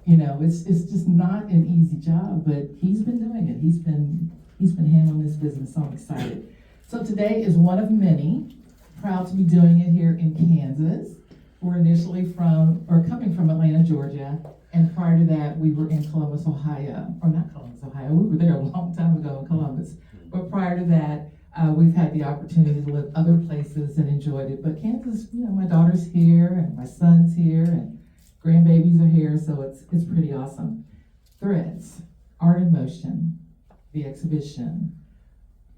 It's just not an easy job, but he's been doing it. He's been handling this business, so I'm excited. So today is one of many. Proud to be doing it here in Kansas. We're initially coming from Atlanta, Georgia, and prior to that, we were in Columbus, Ohio. Or not Columbus, Ohio. We were there a long time ago in Columbus. But prior to that, we've had the opportunity to live other places and enjoyed it. But Kansas, my daughter's here, and my son's here, and grandbabies are here, so it's pretty awesome. Threads, Art in Motion, the exhibition,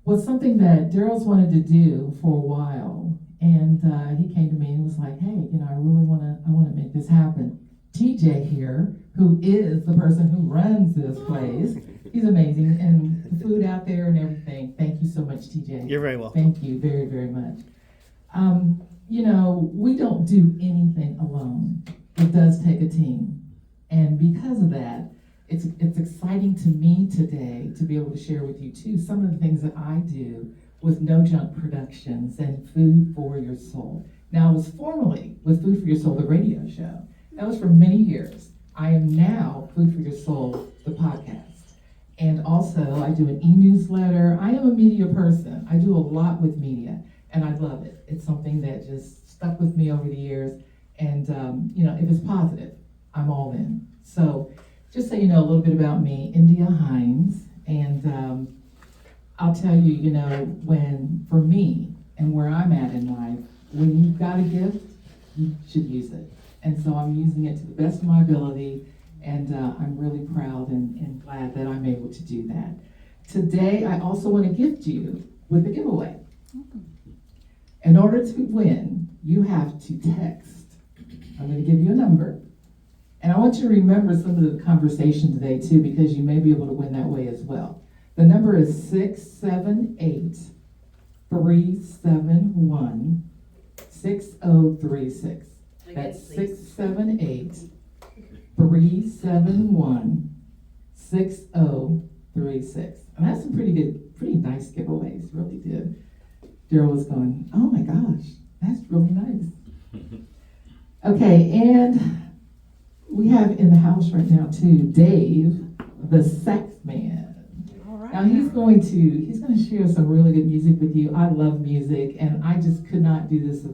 was something that Darryl's wanted to do for a while, and he came to me and was like, "Hey, I really want to make this happen." TJ here, who is the person who runs this place, he's amazing, and the food out there and everything. Thank you so much, TJ. You're very welcome. Thank you very, very much. We don't do anything alone. It does take a team, and because of that, it's exciting to me today to be able to share with you too some of the things that I do with No Junk Productions and Food for Your Soul. Now, I was formerly with Food for Your Soul, the radio show. That was for many years. I am now Food for Your Soul, the podcast. And also, I do an e-newsletter. I am a media person. I do a lot with media, and I love it. It's something that just stuck with me over the years. And, if it's positive, I'm all in. So just so you know a little bit about me, India Hines. And I'll tell you, for me and where I'm at in life, when you've got a gift, you should use it. And so I'm using it to the best of my ability. And I'm really proud and glad that I'm able to do that. Today, I also want to gift you with a giveaway. In order to win, you have to text. I'm going to give you a number. And I want you to remember some of the conversation today, too, because you may be able to win that way as well. The number is 678-371-6036. That's 678-371-6036. And that's some pretty nice giveaways, really did. Darryl was going, "Oh my gosh, that's really nice." Okay, and we have in the house right now too, Dave, the sax man. All right. Now he's going to share some really good music with you. I love music, and I just could not do this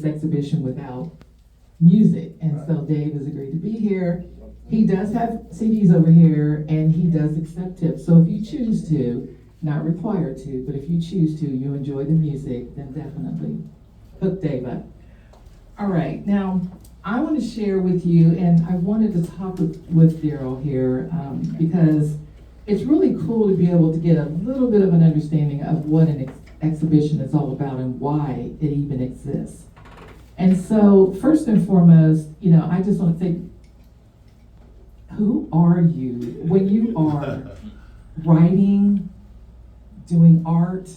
exhibition without music. And so Dave has agreed to be here. He does have CDs over here, and he does accept tips. So if you choose to, not required to, but if you choose to, you enjoy the music, then definitely hook Dave up. All right, now I want to share with you, and I wanted to talk with Darryl here because it's really cool to be able to get a little bit of an understanding of what an exhibition is all about and why it even exists. And so, first and foremost, I just want to say, who are you when you are writing, doing art,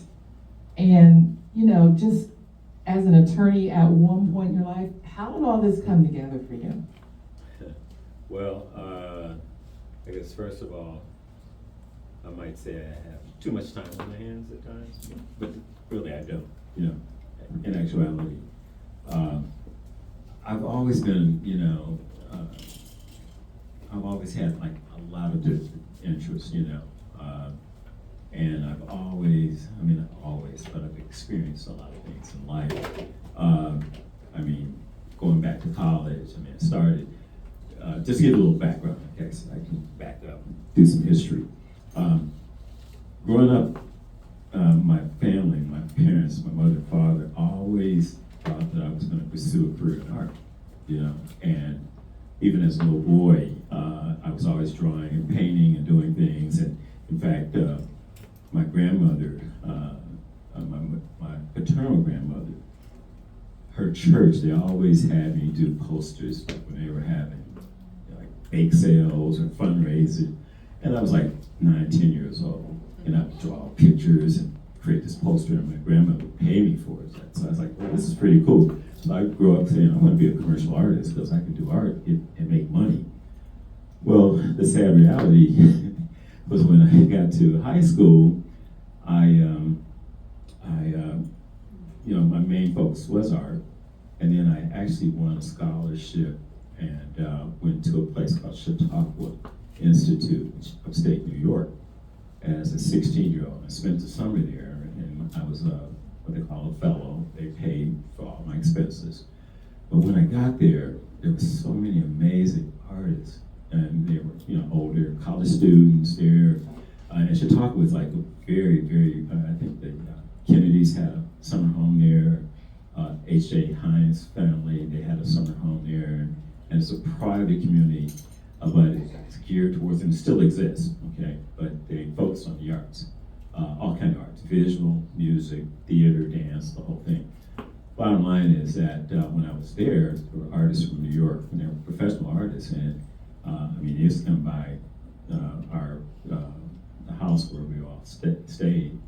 and, just as an attorney at one point in your life, how did all this come together for you? Well, I guess first of all, I might say I have too much time on my hands at times, but really I don't, in actuality. I've always been, I've always had like a lot of different interests, and I've always, but I've experienced a lot of things in life. Going back to college, I started, just to give a little background, I guess I can back up, do some history. Growing up, my family, my parents, my mother and father always thought that I was going to pursue a career in art, and even as a little boy, I was always drawing and painting and doing things. And in fact, my grandmother, my paternal grandmother, her church, they always had me do posters when they were having like bake sales or fundraisers. And I was like 9, 10 years old, and I would draw pictures and create this poster, and my grandmother would pay me for it. So I was like, well, this is pretty cool. So I grew up saying, I want to be a commercial artist because I can do art and make money. Well, the sad reality was when I got to high school, my main focus was art, and then I actually won a scholarship and went to a place called Chautauqua Institute, upstate New York, as a 16-year-old. I spent the summer there, and I was what they call a fellow. They paid for all my expenses. But when I got there, there were so many amazing artists, and they were, older college students there. And Chautauqua was like a very, very, I think the Kennedys had a summer home there. H.J. Hines family, they had a summer home there. And it's a private community, but it's geared towards, and it still exists, okay? But they focus on the arts, all kind of arts, visual, music, theater, dance, the whole thing. Bottom line is that when I was there were artists from New York, and they were professional artists, and they used to come by the house where we all stayed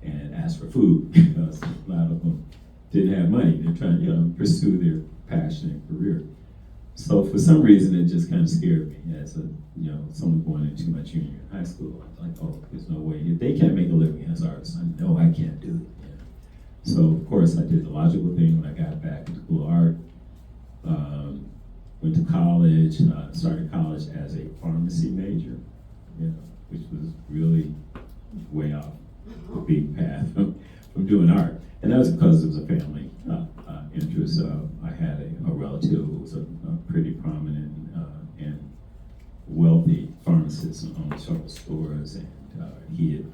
and ask for food because a lot of them didn't have money. They're trying to pursue their passion and career. So for some reason, it just kind of scared me as someone going into my junior year in high school. I was like, oh, there's no way. If they can't make a living as artists, I know I can't do it. So of course, I did the logical thing when I got back into school of art. Went to college, started college as a pharmacy major, which was really way off the beaten path from doing art. And that was because it was a family interest. I had a relative who was a pretty prominent and wealthy pharmacist and owned several stores, and he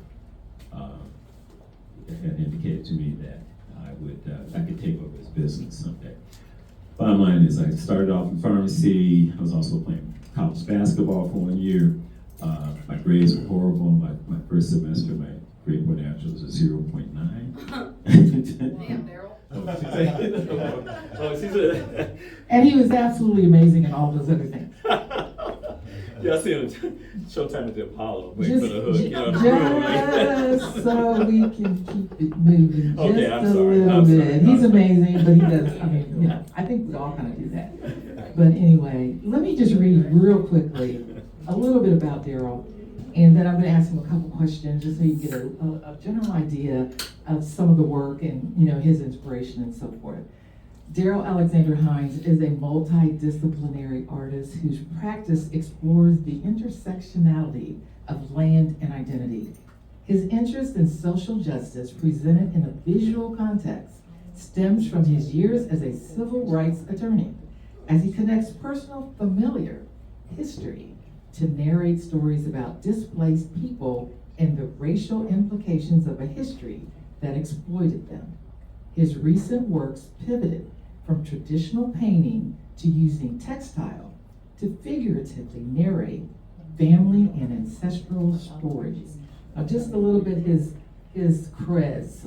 had indicated to me that I could take over his business someday. Bottom line is, I started off in pharmacy. I was also playing college basketball for 1 year. My grades were horrible. My first semester, my grade point average was a 0.9. Damn, Darryl. And he was absolutely amazing in all those other things. Yeah, I see him Showtime at the Apollo, wait Just, for the hook, the just so we can keep it moving Okay, just I'm a sorry, little I'm bit. sorry, He's I'm sorry. amazing, but he does, I think we all kind of do that. But anyway, let me just read real quickly a little bit about Darryl, and then I'm going to ask him a couple questions just so you get a general idea of some of the work and, his inspiration and so forth. Darryl Alexander Hines is a multidisciplinary artist whose practice explores the intersectionality of land and identity. His interest in social justice presented in a visual context stems from his years as a civil rights attorney, as he connects personal familiar history to narrate stories about displaced people and the racial implications of a history that exploited them. His recent works pivoted from traditional painting to using textile to figuratively narrate family and ancestral stories. Just a little bit his creds.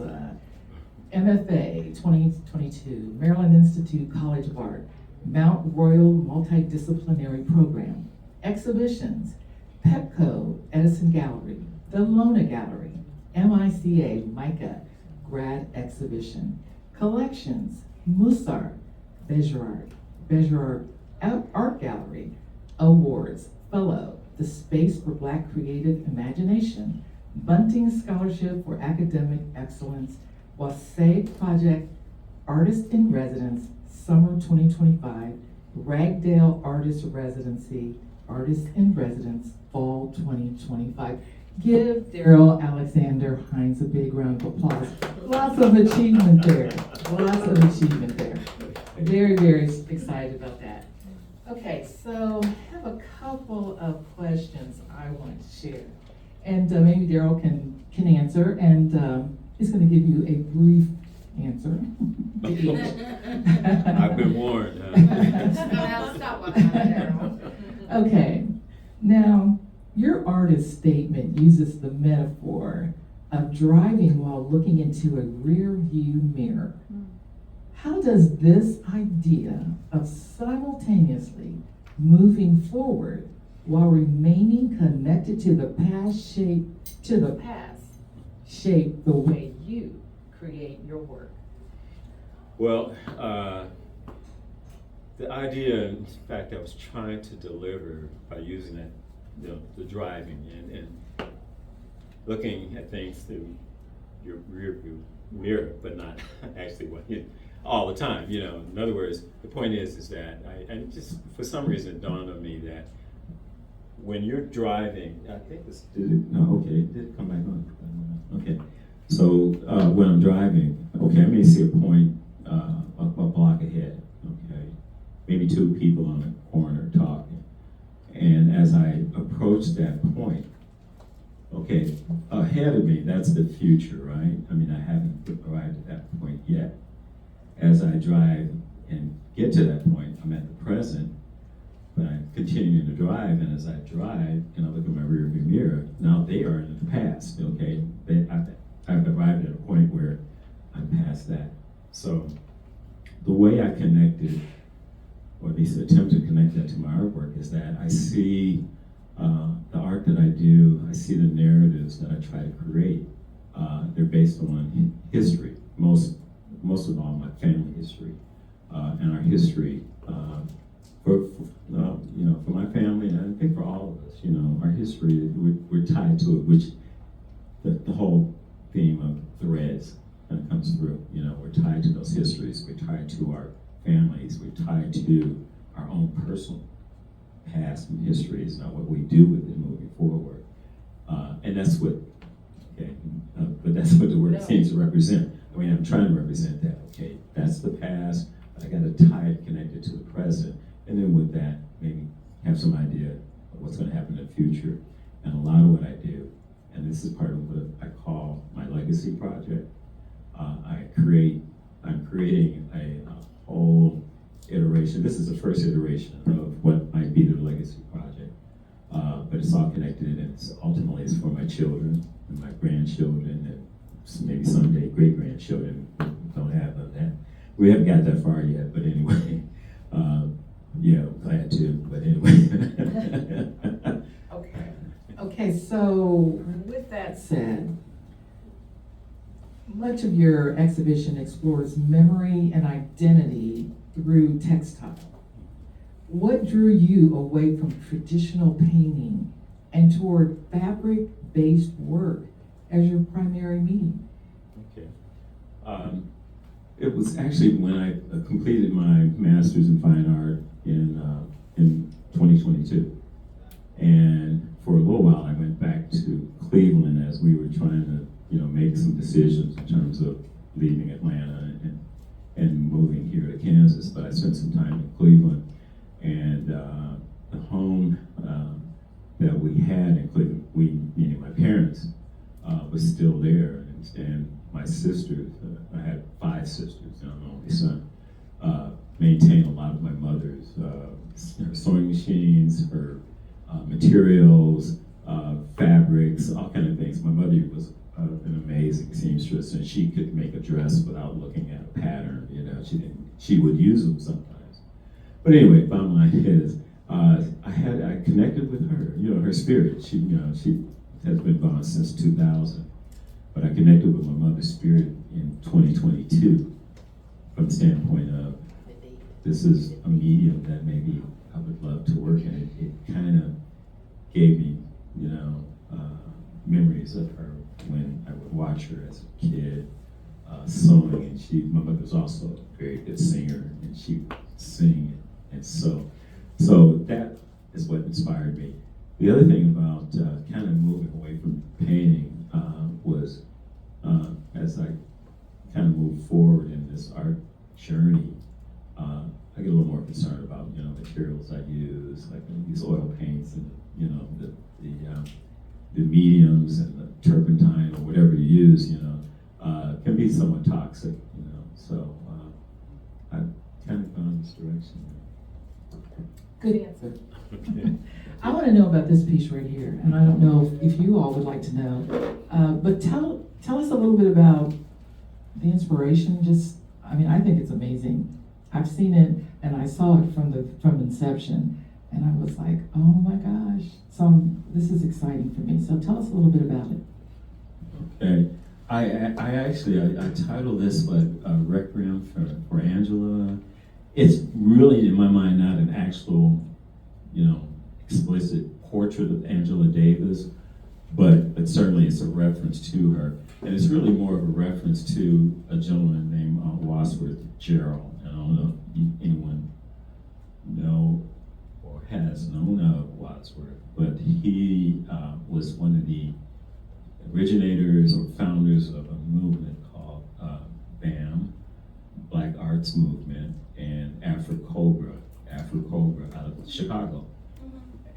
MFA 2022, Maryland Institute College of Art, Mount Royal Multidisciplinary Program, exhibitions, Pepco Edison Gallery, the Lona Gallery, MICA MICA Grad Exhibition, collections, Musart, Bejerard Art Gallery, awards, fellow, the Space for Black Creative Imagination, Bunting Scholarship for Academic Excellence, Wasay Project, Artist in Residence, Summer 2025, Ragdale Artist Residency, Artist in Residence, Fall 2025. Give Darryl Alexander Hines a big round of applause. Lots of achievement there. Lots of achievement there. Very, very excited about that. Okay, so I have a couple of questions I want to share. And maybe Darryl can answer, and he's going to give you a brief answer. I've been warned. Now stop watching Darryl. Okay, now your artist statement uses the metaphor of driving while looking into a rear view mirror. How does this idea of simultaneously moving forward while remaining connected to the past shape the way you create your work? Well, the idea, in fact, I was trying to deliver by using that, the driving and looking at things through your rear view mirror, but not actually what you. all the time, you know. In other words, the point is that and just for some reason it dawned on me that when you're driving, I think this, Did it? No, okay, it did come back on. Okay. So when I'm driving, okay, I may see a point a block ahead, okay? Maybe two people on the corner talking. And as I approach that point, okay, ahead of me, that's the future, right? I mean, I haven't arrived at that point yet. As I drive and get to that point, I'm at the present, but I'm continuing to drive, and as I drive and I look at my rearview mirror, now they are in the past, okay? I've arrived at a point where I'm past that. So the way I connected, or at least attempt to connect that to my artwork, is that I see the art that I do, I see the narratives that I try to create. They're based on history, most of all my family history, and our history. For my family, and I think for all of us, you know, our history, we're tied to it, which the whole theme of threads kind of comes through. You know, we're tied to those histories, we're tied to our families, we're tied to our own personal past and histories, and what we do with it moving forward. And that's what, but that's what the word seems to represent. I mean, I'm trying to represent that, okay? That's the past, but I gotta tie it, connect it to the present. And then with that, maybe have some idea of what's going to happen in the future. And a lot of what I do, and this is part of what I call my legacy project, I'm creating a whole iteration. This is the first iteration of what might be the legacy project. But it's all connected, and ultimately it's for my children and my grandchildren, and maybe someday great-grandchildren. Don't have none of that. We haven't got that far yet, but anyway. Yeah, glad to, but anyway. Okay, so with that said, much of your exhibition explores memory and identity through textile. What drew you away from traditional painting and toward fabric-based work as your primary medium? Okay. It was actually when I completed my master's in fine art in 2022. And for a little while, I went back to Cleveland as we were trying to, make some decisions in terms of leaving Atlanta and moving here to Kansas. But I spent some time in Cleveland, and the home that we had in Cleveland, meaning my parents, was still there. And my sisters, I had 5 sisters, and I'm the only son, maintained a lot of my mother's her sewing machines, her materials, fabrics, all kind of things. My mother was an amazing seamstress, and she could make a dress without looking at a pattern. She would use them sometimes. But anyway, bottom line is, I connected with her. Her spirit. She has been gone since 2000, but I connected with my mother's spirit in 2022 from the standpoint of this is a medium that maybe I would love to work in. It kind of gave me, memories of her when I would watch her as a kid sewing, and my mother was also a very good singer, and she would sing and sew. So that is what inspired me. The other thing about kind of moving away from painting was as I kind of moved forward in this art journey, I get a little more concerned about materials I use, like these oil paints and the mediums and the turpentine or whatever you use, can be somewhat toxic, So I've kind of gone this direction. Good answer. I want to know about this piece right here, and I don't know if you all would like to know, but tell us a little bit about the inspiration. I think it's amazing. I've seen it, and I saw it from inception, and I was like, oh my gosh. So this is exciting for me. So tell us a little bit about it. Okay. I titled this Requiem for Angela. It's really, in my mind, not an actual, explicit portrait of Angela Davis, but certainly it's a reference to her. And it's really more of a reference to a gentleman named Wadsworth Gerald. And I don't know if anyone know or has known of Wadsworth, but he was one of the originators or founders of a movement called BAM, Black Arts Movement, and Afro-Cobra out of Chicago.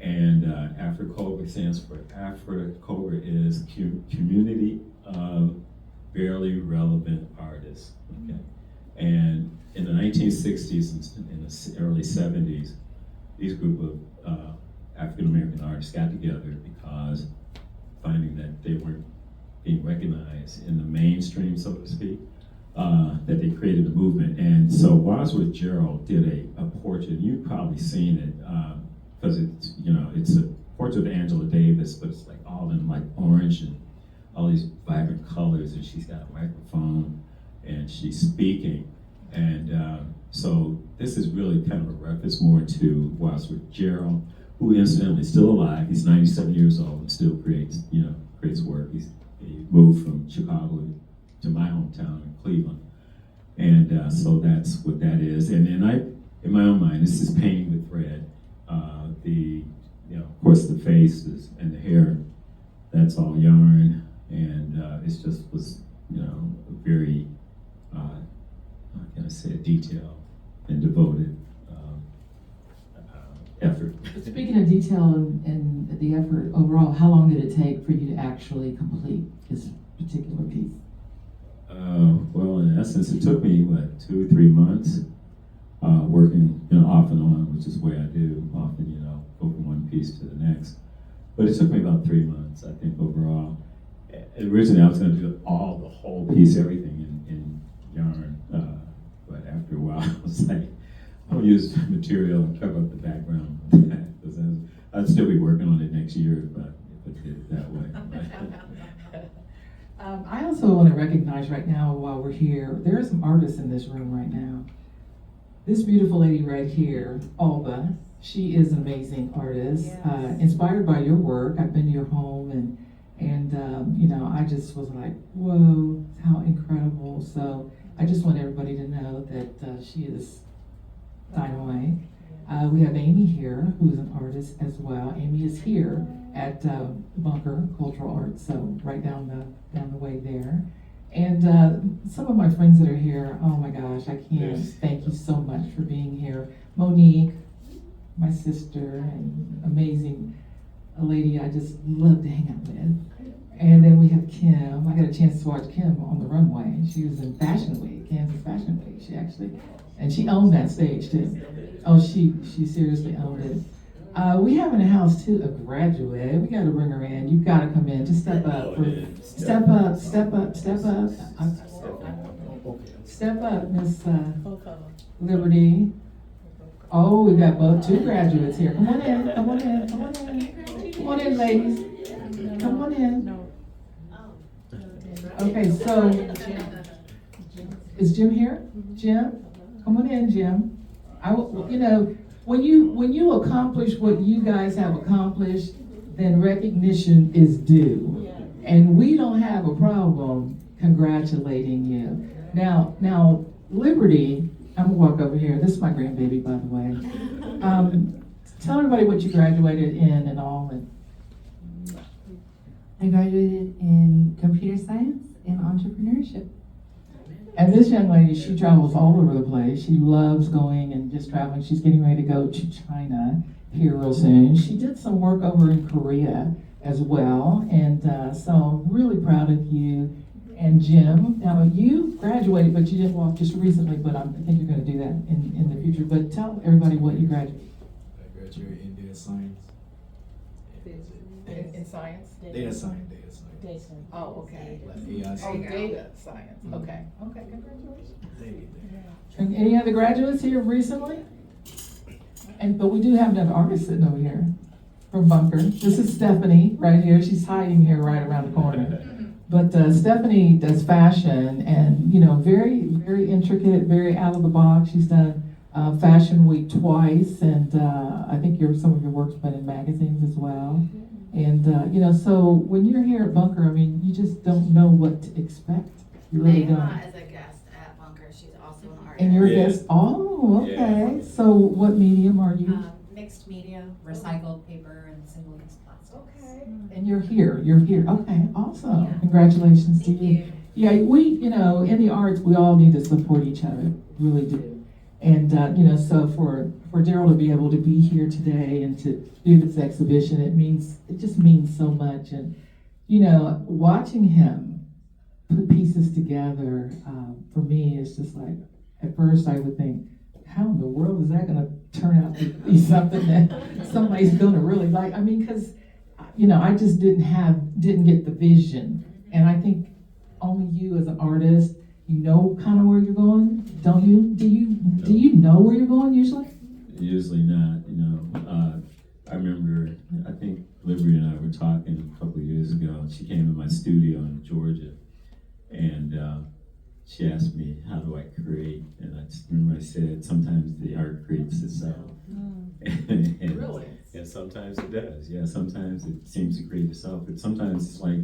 And Afro-Cobra stands for, Afro-Cobra is Community of Barely Relevant Artists, okay? And in the 1960s and in the early 70s, these group of African-American artists got together because finding that they weren't being recognized in the mainstream, so to speak, that they created a movement. And so Wadsworth Gerald did a portrait. You've probably seen it because it's, it's a portrait of Angela Davis, but it's like all in like orange and all these vibrant colors, and she's got a microphone and she's speaking. And so this is really kind of a reference more to Wadsworth Gerald, who incidentally is still alive. He's 97 years old and still creates work. He moved from Chicago to my hometown in Cleveland. And so that's what that is. And then in my own mind, this is painting with red. Of course, the faces and the hair, that's all yarn. And it's just was, a very, how can I say, detailed and devoted effort. Speaking of detail and the effort overall, how long did it take for you to actually complete this particular piece? Well, in essence, it took me, 2 or 3 months working, off and on, which is the way I do, often, go from one piece to the next. But it took me about 3 months, I think, overall. Originally, I was going to do the whole piece, everything in yarn. But after a while, I was like, I'll use material and cover up the background. Because I'd still be working on it next year, but if I did it that way. I also want to recognize right now, while we're here, there are some artists in this room right now. This beautiful lady right here, Alba, she is an amazing artist, Yes. Inspired by your work. I've been to your home and I just was like, whoa, how incredible. So I just want everybody to know that she is dynamite. We have Amy here, who's an artist as well. Amy is here at Bunker Cultural Arts, so right down the way there. And some of my friends that are here, oh my gosh, I can't thank you so much for being here. Monique, my sister, and amazing, a lady I just love to hang out with. And then we have Kim. I got a chance to watch Kim on the runway. She was in Fashion Week, Kansas Fashion Week. She owned that stage too. Oh, she seriously owned it. We have in the house too a graduate. We got to bring her in. You've got to come in. Just step up. Step up. Step up, Miss Liberty. Oh, we got both 2 graduates here. Come on in. Come on in, ladies. Come on in. Okay, so is Jim here? Jim, come on in, Jim. When you accomplish what you guys have accomplished, then recognition is due, and we don't have a problem congratulating you. Now, Liberty. I'm gonna walk over here. This is my grandbaby, by the way. Tell everybody what you graduated in and all. I graduated in computer science and entrepreneurship. And this young lady, she travels all over the place. She loves going and just traveling. She's getting ready to go to China here real soon. She did some work over in Korea as well. And so I'm really proud of you. And Jim, now you graduated, but you didn't walk just recently, but I think you're going to do that in the future. But tell everybody what you graduated. I graduated in data science. In science? Data science. Oh, okay. Like AI Oh, science. data science, okay, congratulations. Thank you. And any other graduates here recently? But we do have another artist sitting over here from Bunker. This is Stephanie right here. She's hiding here right around the corner. But Stephanie does fashion and, very, very intricate, very out of the box. She's done Fashion Week twice, and I think some of your work's been in magazines as well. And, so when you're here at Bunker, I mean, you just don't know what to expect. You really don't. As a guest at Bunker, she's also an artist. And you're a Yeah. guest, oh, okay. Yeah. So what medium are you? Mixed media, recycled paper, and single-use plastics. Okay. And you're here, okay, awesome. Yeah. Congratulations to Thank you. you. Yeah, in the arts, we all need to support each other, really do. And, so for Darryl to be able to be here today and to do this exhibition, it just means so much. And, watching him put pieces together, for me, is just like, at first I would think, how in the world is that gonna turn out to be something that somebody's gonna really like? I mean, cause, I just didn't get the vision. And I think only you as an artist, you know kind of where you're going, don't you? Do you know where you're going usually? Usually not, I remember, I think Liberty and I were talking a couple of years ago. She came in my studio in Georgia, and she asked me, how do I create? And I just remember I said, sometimes the art creates itself. And Really? and sometimes it does, yeah, sometimes it seems to create itself, but sometimes it's like,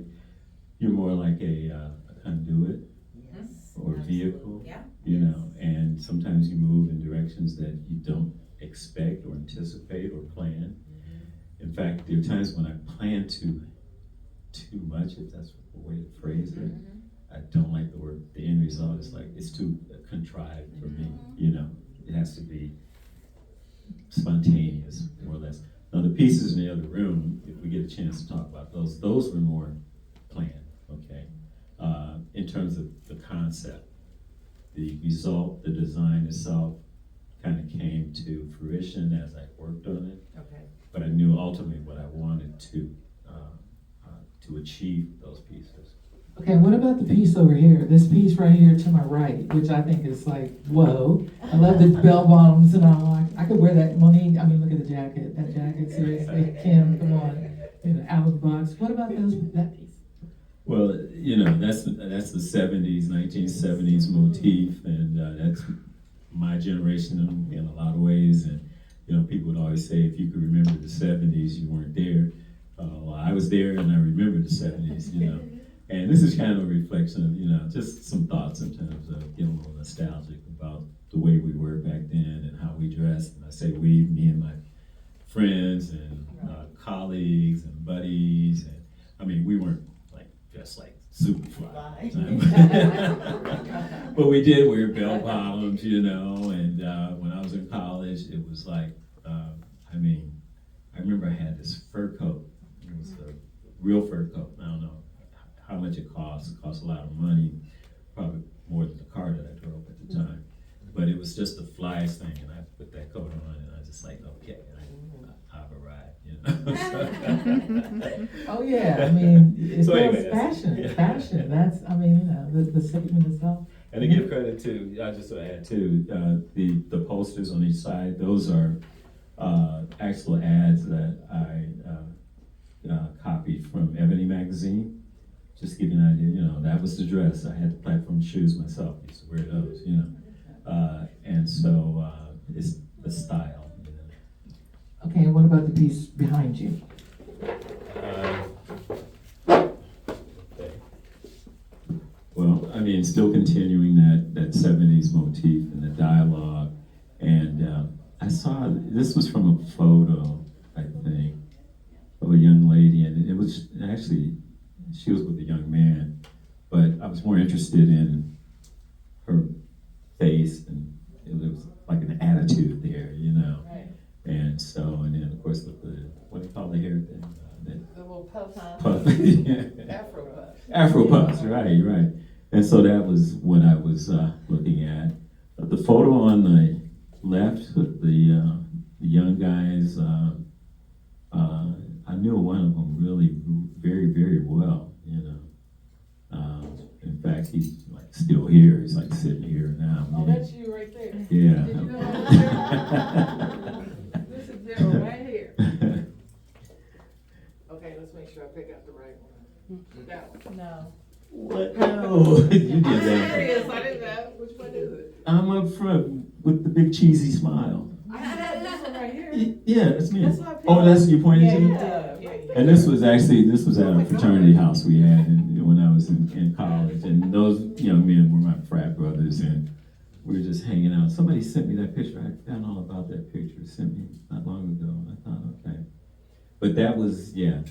you're more like a conduit Yes. or vehicle, Yeah. and sometimes you move in directions that you don't expect or anticipate or plan. In fact, there are times when I plan too much, if that's the way to phrase it. I don't like the word, the end result is like, it's too contrived for me, It has to be spontaneous, more or less. Now, the pieces in the other room, if we get a chance to talk about those were more planned, okay? In terms of the concept, the result, the design itself kind of came to fruition as I worked on it, Okay. but I knew ultimately what I wanted to achieve with those pieces. Okay, what about the piece over here? This piece right here to my right, which I think is like, whoa. I love the bell bottoms and all. I could wear that, Monique. I mean, look at the jacket. That jacket, seriously. Kim, come on. Out of the box. What about that piece? Well, that's the 70s, 1970s motif, and that's my generation in a lot of ways. And people would always say, if you could remember the 70s, you weren't there. Well, I was there, and I remember the 70s. And this is kind of a reflection of just some thoughts in terms of getting a little nostalgic about the way we were back then and how we dressed. And I say we, me and my friends and colleagues and buddies, and I mean, we weren't dressed like super fly. But we did wear bell bottoms, and when I was in college, it was like, I remember I had this fur coat. It was a real fur coat. I don't know how much it cost. It cost a lot of money, probably more than the car that I drove at the time. But it was just the flyest thing, and I put that coat on, and I was just like, okay, I've arrived, Oh, yeah, I mean, it's So anyway, fashion. that's- That's, the statement itself. And to give credit to, I just add too, the posters on each side, those are actual ads that I copied from Ebony magazine. Just to give you an idea, that was the dress. I had the platform shoes myself. I used to wear those, and so it's the style. Okay, and what about the piece behind you? Okay. Well, still continuing that 70s motif and the dialogue, and I saw, this was from a photo, I think, of a young lady, and it was actually, she was with a young man, but I was more interested in her face, and it was like an attitude there, Right. And so, and then of course with the, what do you call the hair thing? The little puff, huh? Puff. Afro puff. Afro puffs, right. And so that was what I was looking at. The photo on the left, the young guys, I knew one of them really very, very well, in fact, he's like still here. He's like sitting here now. Oh, that's you right there. Yeah. Did you know that? This is Darryl right here. Okay, let's make sure I pick out the right one. That one. No. What? No. You did I'm that. serious, I didn't know. Which one is it? I'm up front with the big cheesy smile. I have this one right here. Yeah, that's me. That's what I picked. Oh, that's you pointed to? Yeah. And this was at a fraternity house we had when I was in college. And those young men were my frat brothers, and we were just hanging out. Somebody sent me that picture. I found all about that picture. It sent me not long ago. I thought, okay. But that was it.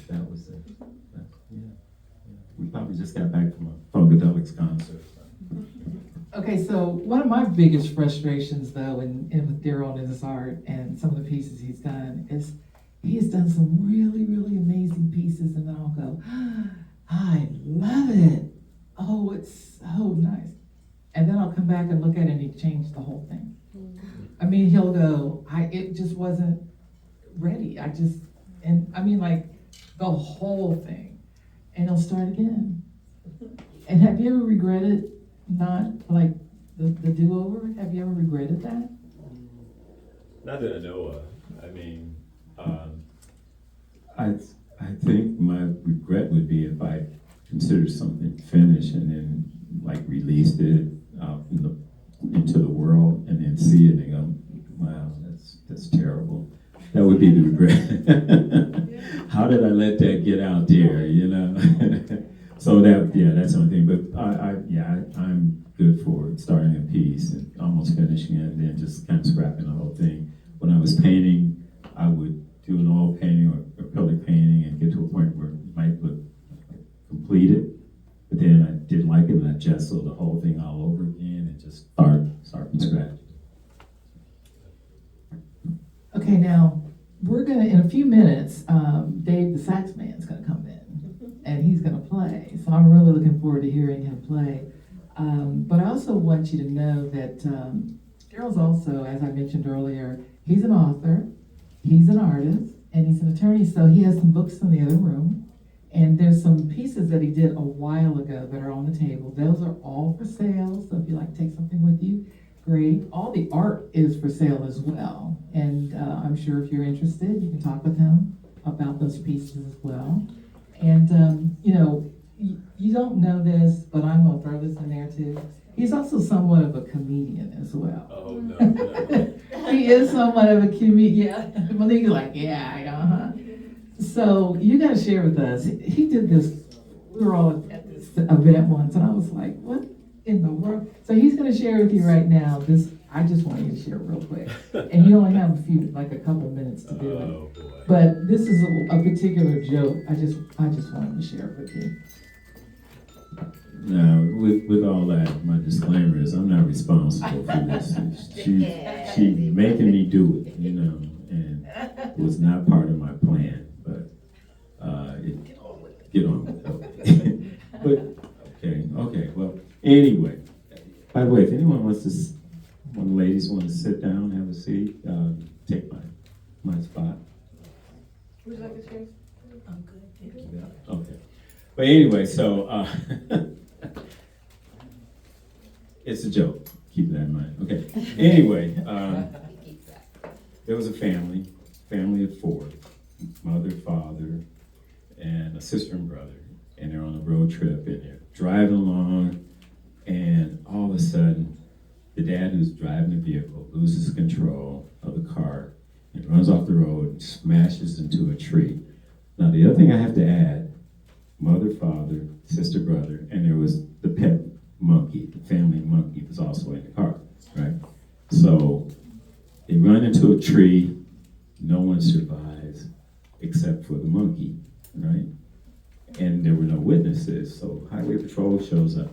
We probably just got back from a Funkadelics concert. Okay, so one of my biggest frustrations, though, in with Darryl and his art and some of the pieces he's done, is he has done some really, really amazing pieces, and then I'll go, I love it. Oh, it's so nice. And then I'll come back and look at it, and he changed the whole thing. I mean, he'll go, it just wasn't ready. Like the whole thing. And he'll start again. And have you ever regretted not, like, the do-over? Have you ever regretted that? Not that I know of. I mean, I think my regret would be if I considered something finished and then like released it out into the world and then see it and go, wow, that's terrible. That would be the regret. How did I let that get out there, you know? So that's something. But I'm good for starting a piece and almost finishing it and then just kind of scrapping the whole thing. When I was painting, I would do an oil painting or acrylic painting and get to a point where it might look completed. But then I didn't like it and I gessoed the whole thing all over again and just start from scratch. Okay, now, we're gonna, in a few minutes, Dave the sax man's gonna come in, and he's gonna play. So I'm really looking forward to hearing him play. But I also want you to know that Darryl's also, as I mentioned earlier, he's an author, he's an artist, and he's an attorney, so he has some books in the other room. And there's some pieces that he did a while ago that are on the table. Those are all for sale, so if you like to take something with you, great. All the art is for sale as well. And I'm sure if you're interested, you can talk with him about those pieces as well. And, you don't know this, but I'm going to throw this in there too. He's also somewhat of a comedian as well. oh, no. He is somewhat of a comedian. Yeah. Well, you're like, yeah, So you got to share with us. He did this. We were all at this event once, and I was like, what in the world? So he's going to share with you right now. I just want you to share real quick. And you only have a couple minutes to do it. Oh, boy. But this is a particular joke. I just wanted to share it with you. Now, with all that, my disclaimer is I'm not responsible for this. She making me do it, and it was not part of my plan. But get on with it. But okay. Well, anyway. By the way, if anyone one of the ladies want to sit down, have a seat, take my spot. Would you like to share? I'm good, thank you. Yeah, okay. But anyway, so it's a joke. Keep that in mind. Okay. Anyway, there was a family of 4, mother, father, and a sister and brother, and they're on a road trip, and they're driving along, and all of a sudden, the dad who's driving the vehicle loses control of the car and runs off the road and smashes into a tree. Now, the other thing I have to add, mother, father, sister, brother, and there was the pet monkey, the family monkey was also in the car, right? So they run into a tree, no one survives except for the monkey, right? And there were no witnesses, so highway patrol shows up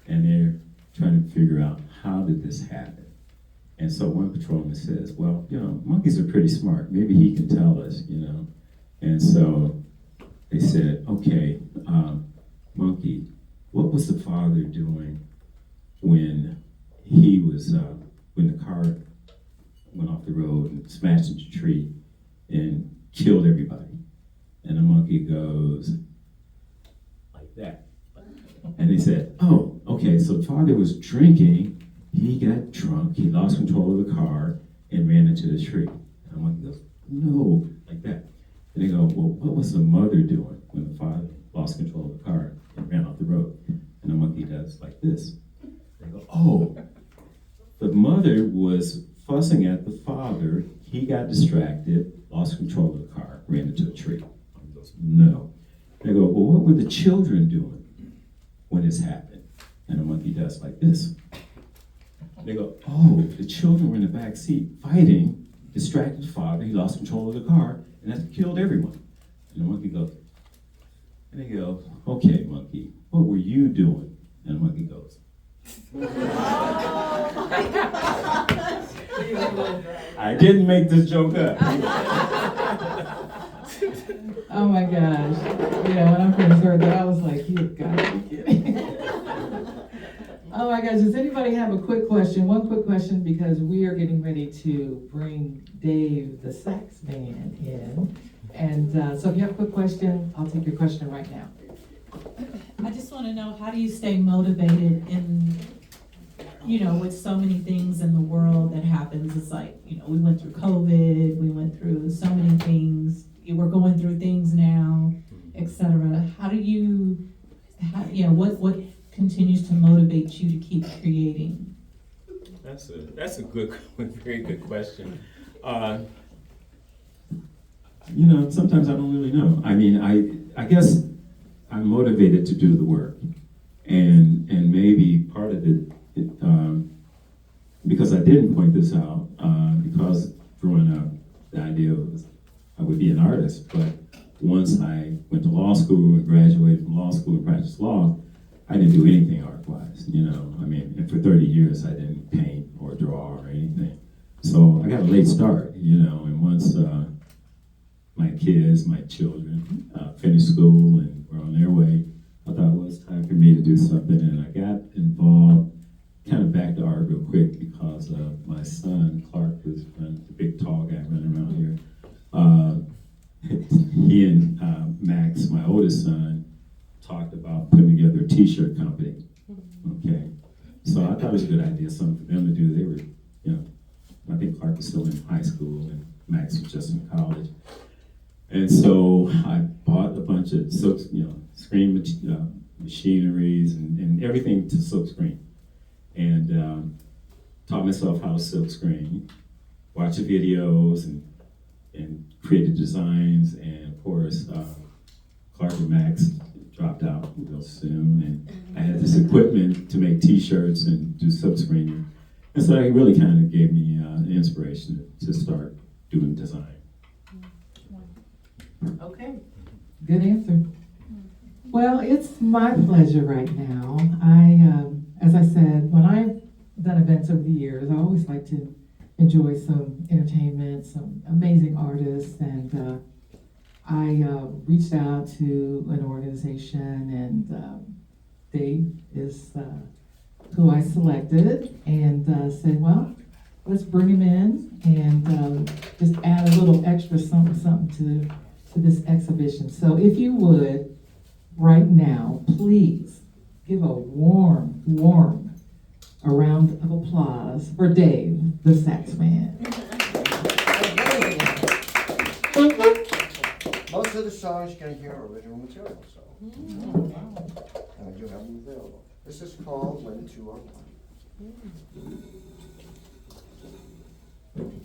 and they're trying to figure out how did this happen. And so one patrolman says, well, monkeys are pretty smart, maybe he can tell us, And so they said, okay, monkey, what was the father doing when he was, when the car went off the road and smashed into a tree and killed everybody? And the monkey goes like that. And they said, oh, okay, so the father was drinking, he got drunk, he lost control of the car and ran into the tree. And the monkey goes, no, like that. And they go, well, what was the mother doing when the father lost control of the car and ran off the road? And the monkey does like this. They go, oh, the mother was fussing at the father. He got distracted, lost control of the car, ran into a tree. goes, no. They go, well, what were the children doing when this happened? And the monkey does like this. They go, oh, the children were in the back seat fighting, distracted the father, he lost control of the car, and that killed everyone. And the monkey goes, and they go, okay, monkey, what were you doing? And the monkey goes, I didn't make this joke up. Oh my gosh. Yeah, when I first heard that, I was like, you've got to be kidding. Oh my gosh, does anybody have a quick question? One quick question, because we are getting ready to bring Dave, the sax man, in. And so if you have a quick question, I'll take your question right now. I just want to know, how do you stay motivated in, with so many things in the world that happens? It's like, we went through COVID, we went through so many things, we're going through things now, etc. How do you, what continues to motivate you to keep creating? That's a good, very good question. Sometimes I don't really know. I mean, I guess I'm motivated to do the work, and maybe part of it, because I didn't point this out, because growing up, the idea was I would be an artist, but once I went to law school and graduated from law school and practiced law, I didn't do anything art-wise, and for 30 years I didn't paint or draw or anything. So I got a late start, and once my kids, my children, finished school and were on their way, I thought it was time for me to do something, and I got involved, kind of back to art real quick, because my son, Clark, was the big tall guy running around here. He and Max, my oldest son, talked about putting together a t-shirt company, okay? So I thought it was a good idea, something for them to do. They were, I think Clark was still in high school and Max was just in college. And so I bought a bunch of silk, screen machineries and everything to silk screen. And taught myself how to silk screen, watch the videos and created designs. And of course, Clark and Max dropped out real soon. And I had this equipment to make t-shirts and do silk screening. And so that really kind of gave me the inspiration to start doing design. Okay, good answer. Well, it's my pleasure right now. As I said, when I've done events over the years, I always like to enjoy some entertainment, some amazing artists, and I reached out to an organization, and Dave is who I selected, and said, well, let's bring him in and just add a little extra something to this exhibition. So if you would, right now, please give a warm a round of applause for Dave, the sax man. Most of the songs you're going to hear are original material, so. And I do have them available. This is called When Two Are One.